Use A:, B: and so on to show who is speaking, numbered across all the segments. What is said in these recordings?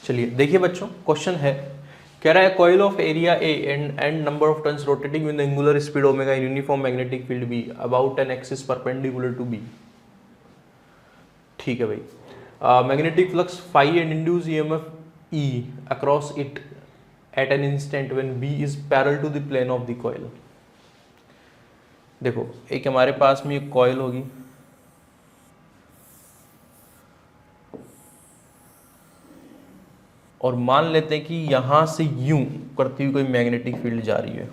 A: चलिए देखिए बच्चों, क्वेश्चन है, कह रहा है coil of area A and number of turns rotating with angular speed omega in uniform magnetic field B about an axis perpendicular to B. ठीक है भाई, magnetic flux phi and induce EMF E across it at an instant when B is parallel to the plane of the coil. देखो एक हमारे पास में एक coil होगी, और मान लेते हैं कि यहां से यूं करती हुई कोई मैग्नेटिक फील्ड जा रही है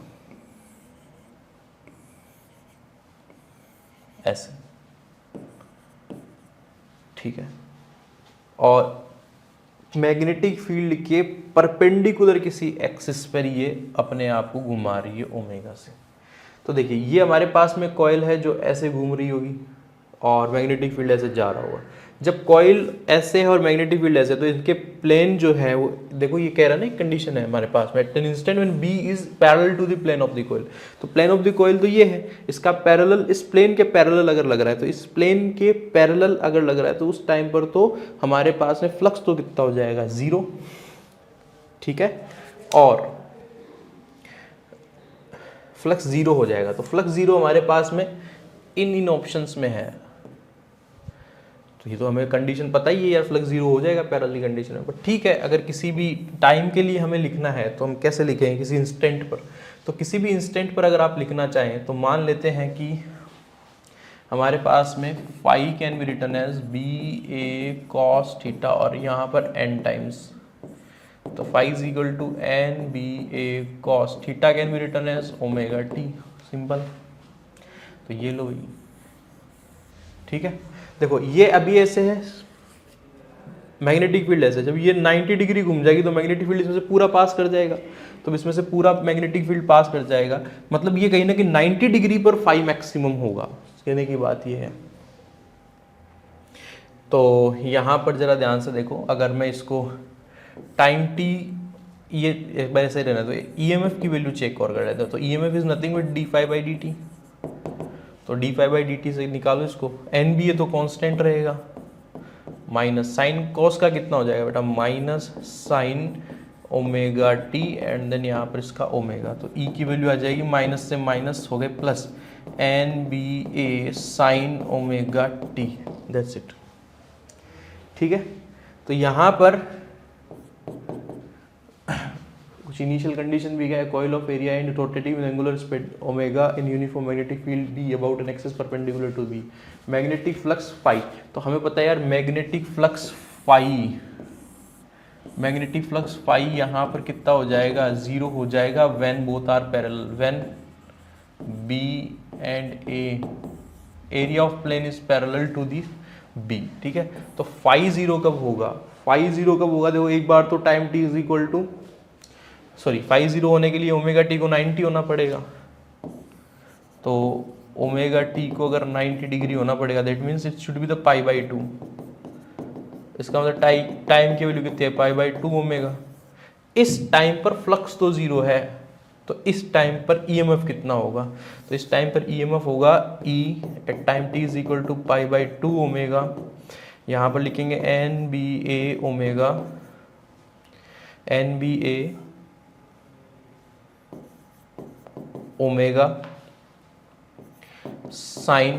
A: ऐसे, ठीक है, और मैग्नेटिक फील्ड के परपेंडिकुलर किसी एक्सिस पर ये अपने आप को घुमा रही है ओमेगा से। तो देखिए ये हमारे पास में कॉइल है जो ऐसे घूम रही होगी और मैग्नेटिक फील्ड ऐसे जा रहा होगा। जब कॉइल ऐसे है और मैग्नेटिक फील्ड ऐसे, तो इनके प्लेन जो है वो देखो, ये कह रहा है ना, एक कंडीशन है हमारे पास में, at an instant when B is parallel to the plane of the coil. तो प्लेन ऑफ द कॉइल तो ये है, इसका पैरेलल, इस प्लेन के पैरेलल अगर लग रहा है, तो इस प्लेन के पैरेलल अगर लग रहा है, तो उस टाइम पर तो हमारे पास में फ्लक्स तो कितना हो जाएगा, 0, ठीक है, और फ्लक्स 0 हो जाएगा। तो फ्लक्स 0 हमारे पास में इन ऑप्शंस में है, तो ये तो हमें कंडीशन पता ही है यार, फ्लक्स 0 हो जाएगा पैरेलल कंडीशन में। बट ठीक है, अगर किसी भी टाइम के लिए हमें लिखना है तो हम कैसे लिखेंगे, किसी इंस्टेंट पर। तो किसी भी इंस्टेंट पर अगर आप लिखना चाहें तो मान लेते हैं कि हमारे पास में phi can be written as B A cos theta, और यहाँ पर एन टाइम्स, तो phi is equal to N B A cos theta can be written as omega t, simple. तो ये लो, ठीक है। देखो ये अभी ऐसे है, मैग्नेटिक फील्ड ऐसे, जब ये 90 डिग्री घूम जाएगी तो मैग्नेटिक फील्ड इसमें से पूरा पास कर जाएगा, तो इसमें से पूरा मैग्नेटिक फील्ड पास कर जाएगा, मतलब ये कहीं ना कहीं 90 डिग्री पर फाई मैक्सिमम होगा, कहने की बात ये है। तो यहाँ पर जरा ध्यान से देखो, अगर मैं इसको टाइम टी, ये एक बार ऐसे रहना, तो ईएमएफ की वैल्यू चेक और कर लेते हैं। तो EMF is nothing but D phi by D T, तो D phi by D T से निकालो इसको, एन बी है तो कांस्टेंट रहेगा, माइनस साइन कॉस का कितना हो जाएगा बेटा, minus sine omega t, and then यहाँ पर इसका ओमेगा, तो ई की वैल्यू आ जाएगी, माइनस से माइनस हो गए plus, N B A sine omega t, that's it, ठीक है। तो यहाँ पर कुछ इनिशियल कंडीशन भी है, coil of area and rotating with angular speed omega in uniform magnetic field B about an axis perpendicular to B, magnetic flux phi. तो हमें पता है यार, magnetic flux phi, magnetic flux phi यहाँ पर कितना हो जाएगा, 0 हो जाएगा when both are parallel, when B and A area of plane is parallel to the B, ठीक है। तो फाई 0 कब होगा, फाई 0 कब होगा, देखो एक बार तो time T is equal to, sorry phi 0 होने के लिए ओमेगा टी को 90 होना पड़ेगा, तो ओमेगा टी को अगर 90 डिग्री होना पड़ेगा, that means it should be the pi by 2, इसका मतलब टाइम की वैल्यू कितनी है, पाई बाई 2 ओमेगा। इस टाइम पर फ्लक्स तो 0 है, तो इस टाइम पर ईएमएफ कितना होगा, तो इस टाइम पर ईएमएफ होगा E at time T is equal to pi by 2 omega, यहाँ पर लिखेंगे N B A omega, N B A omega sine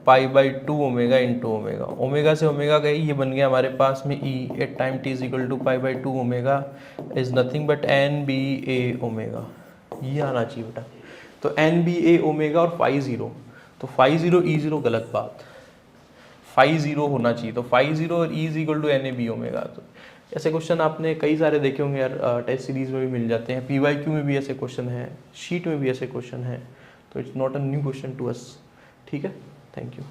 A: pi by 2 omega into omega, omega से ओमेगा गई, ये बन गया हमारे पास में E at time T is equal to pi by 2 omega is nothing but N B A omega, ये आना चाहिए बेटा। तो एन बी ए ओमेगा और फाई 0, तो फाई 0 ई 0 गलत बात, फाई 0 होना चाहिए, तो फाई 0 और E is equal to N A B omega. तो ऐसे क्वेश्चन आपने कई सारे देखे होंगे यार, टेस्ट सीरीज में भी मिल जाते हैं, पीवाईक्यू में भी ऐसे क्वेश्चन है, शीट में भी ऐसे क्वेश्चन है, तो it's not a new question to us, ठीक है। Thank you.